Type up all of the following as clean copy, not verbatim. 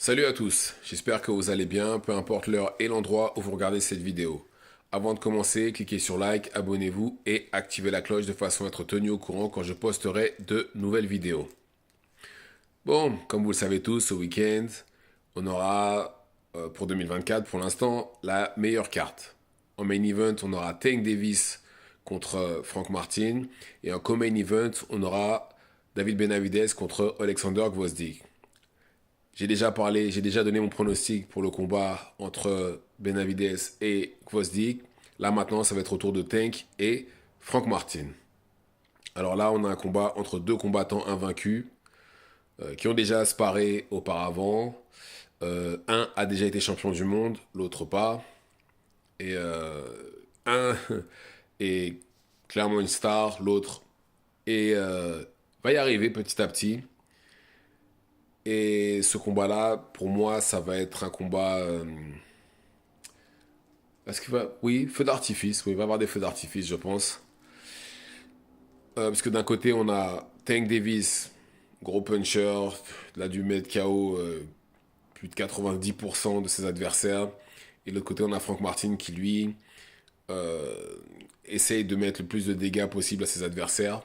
Salut à tous, j'espère que vous allez bien, peu importe l'heure et l'endroit où vous regardez cette vidéo. Avant de commencer, cliquez sur like, abonnez-vous et activez la cloche de façon à être tenu au courant quand je posterai de nouvelles vidéos. Bon, comme vous le savez tous, ce week-end, on aura, pour 2024 pour l'instant, la meilleure carte. En main event, on aura Tank Davis contre Frank Martin. Et en co-main event, on aura David Benavidez contre Alexander Gvozdyk. J'ai déjà donné mon pronostic pour le combat entre Benavidez et Gvozdyk. Là maintenant, ça va être au tour de Tank et Frank Martin. Alors là, on a un combat entre deux combattants invaincus qui ont déjà sparé auparavant. Un a déjà été champion du monde, l'autre pas. Et un est clairement une star, l'autre va y arriver petit à petit. Et ce combat-là, pour moi, ça va être un combat. Est-ce qu'il va. Oui, feu d'artifice. Oui, il va y avoir des feux d'artifice, je pense. Parce que d'un côté, on a Tank Davis, gros puncher. Il a dû mettre KO plus de 90% de ses adversaires. Et de l'autre côté, on a Frank Martin qui, lui, euh, essaye de mettre le plus de dégâts possible à ses adversaires.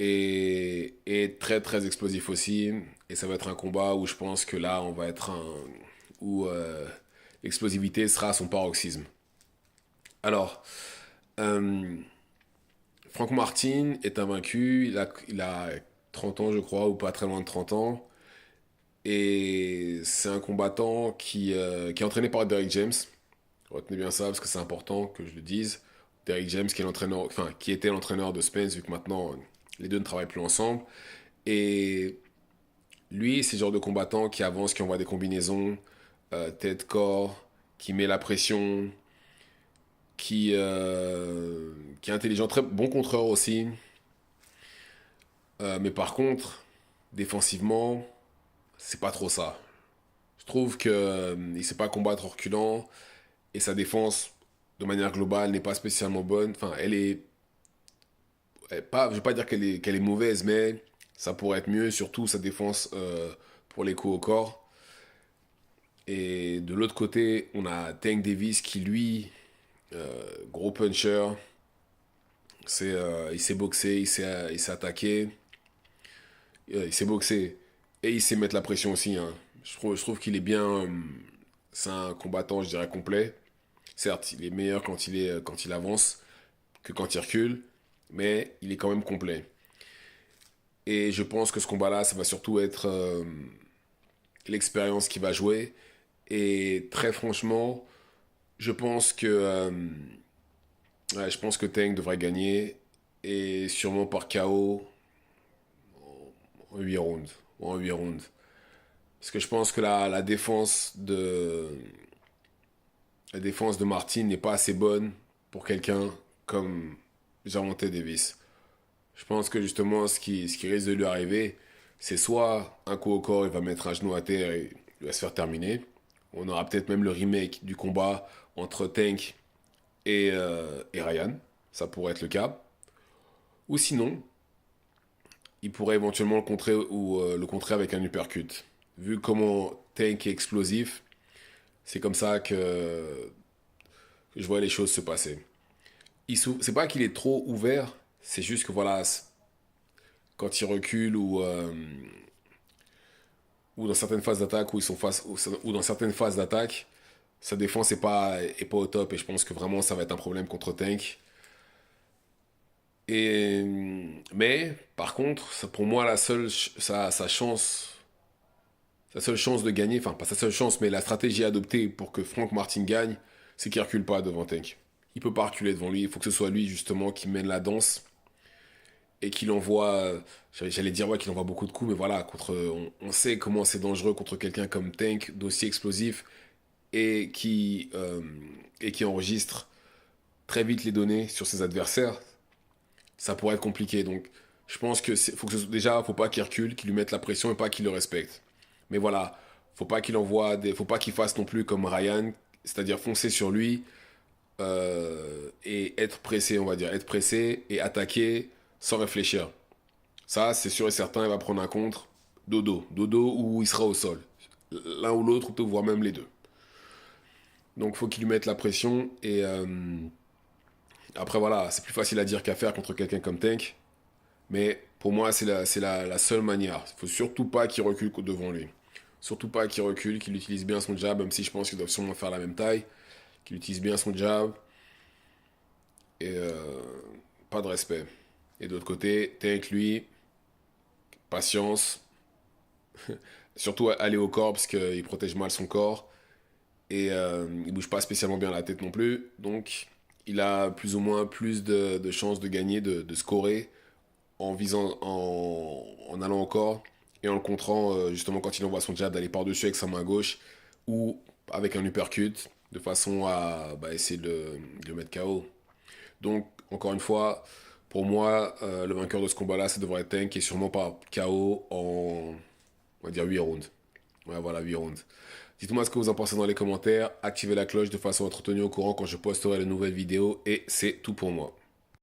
Et très, très explosif aussi. Et ça va être un combat où je pense que là, on va être un. Où l'explosivité sera à son paroxysme. Alors, euh, Frank Martin est invaincu, il a 30 ans je crois, ou pas très loin de 30 ans. Et c'est un combattant qui est entraîné par Derrick James. Retenez bien ça parce que c'est important que je le dise. Derrick James qui est l'entraîneur, enfin qui était l'entraîneur de Spence vu que maintenant les deux ne travaillent plus ensemble. Et lui, c'est le genre de combattant qui avance, qui envoie des combinaisons, tête-corps, qui met la pression, qui est intelligent, très bon contreur aussi. Mais par contre, défensivement, c'est pas trop ça. Je trouve que il sait pas combattre en reculant et sa défense, de manière globale, n'est pas spécialement bonne. Enfin, pas, je vais pas dire qu'elle est mauvaise, mais ça pourrait être mieux, surtout sa défense pour les coups au corps. Et de l'autre côté, on a Tank Davis qui, lui, gros puncher, il s'est boxé, il s'est attaqué, il s'est boxé et il sait mettre la pression aussi, hein. Je trouve qu'il est bien. C'est un combattant, je dirais, complet. Certes, il est meilleur quand il avance que quand il recule, mais il est quand même complet. Et je pense que ce combat-là, ça va surtout être l'expérience qui va jouer. Et très franchement, je pense que, ouais, je pense que Tank devrait gagner. Et sûrement par KO en 8 rounds. En 8 rounds. Parce que je pense que la défense de Martin n'est pas assez bonne pour quelqu'un comme Gervonta Davis. Je pense que justement, ce qui risque de lui arriver, c'est soit un coup au corps, il va mettre un genou à terre et il va se faire terminer. On aura peut-être même le remake du combat entre Tank et Ryan. Ça pourrait être le cas. Ou sinon, il pourrait éventuellement le contrer avec un uppercut. Vu comment Tank est explosif, c'est comme ça que je vois les choses se passer. C'est pas qu'il est trop ouvert, c'est juste que voilà, quand il recule ou dans certaines phases d'attaque où ils sont face ou dans certaines phases d'attaque, sa défense est pas au top et je pense que vraiment ça va être un problème contre Tank. Et mais par contre, pour moi sa seule chance de gagner, enfin pas sa seule chance, mais la stratégie adoptée pour que Frank Martin gagne, c'est qu'il recule pas devant Tank. Il peut pas reculer devant lui, il faut que ce soit lui justement qui mène la danse et qu'il envoie, j'allais dire ouais qu'il envoie beaucoup de coups, mais voilà, on sait comment c'est dangereux contre quelqu'un comme Tank, d'aussi explosif et qui enregistre très vite les données sur ses adversaires. Ça pourrait être compliqué, donc je pense que déjà faut pas qu'il recule, qu'il lui mette la pression et pas qu'il le respecte. Mais voilà, faut pas qu'il fasse non plus comme Ryan, c'est-à-dire foncer sur lui et être pressé, on va dire, être pressé et attaquer sans réfléchir. Ça, c'est sûr et certain, il va prendre un contre. Dodo ou il sera au sol. l'un ou l'autre, ou voire même les deux. Donc faut qu'il lui mette la pression et après voilà, c'est plus facile à dire qu'à faire contre quelqu'un comme Tank, mais pour moi c'est la seule manière. Il faut surtout pas qu'il recule devant lui. Surtout pas qu'il recule, qu'il utilise bien son jab, même si je pense qu'ils doivent sûrement faire la même taille, qu'il utilise bien son jab et pas de respect. Et d'autre côté, Tank lui, patience, surtout aller au corps parce qu'il protège mal son corps et il bouge pas spécialement bien la tête non plus, donc il a plus ou moins plus de chances de gagner, de scorer en visant, en allant au corps et en le contrant justement quand il envoie son jab d'aller par-dessus avec sa main gauche ou avec un uppercut de façon à essayer de le mettre KO. Donc encore une fois, pour moi, le vainqueur de ce combat-là, ça devrait être Tank et sûrement par KO en, on va dire 8 rounds. Ouais, voilà, 8 rounds. Dites-moi ce que vous en pensez dans les commentaires. Activez la cloche de façon à être tenu au courant quand je posterai de nouvelles vidéos. Et c'est tout pour moi.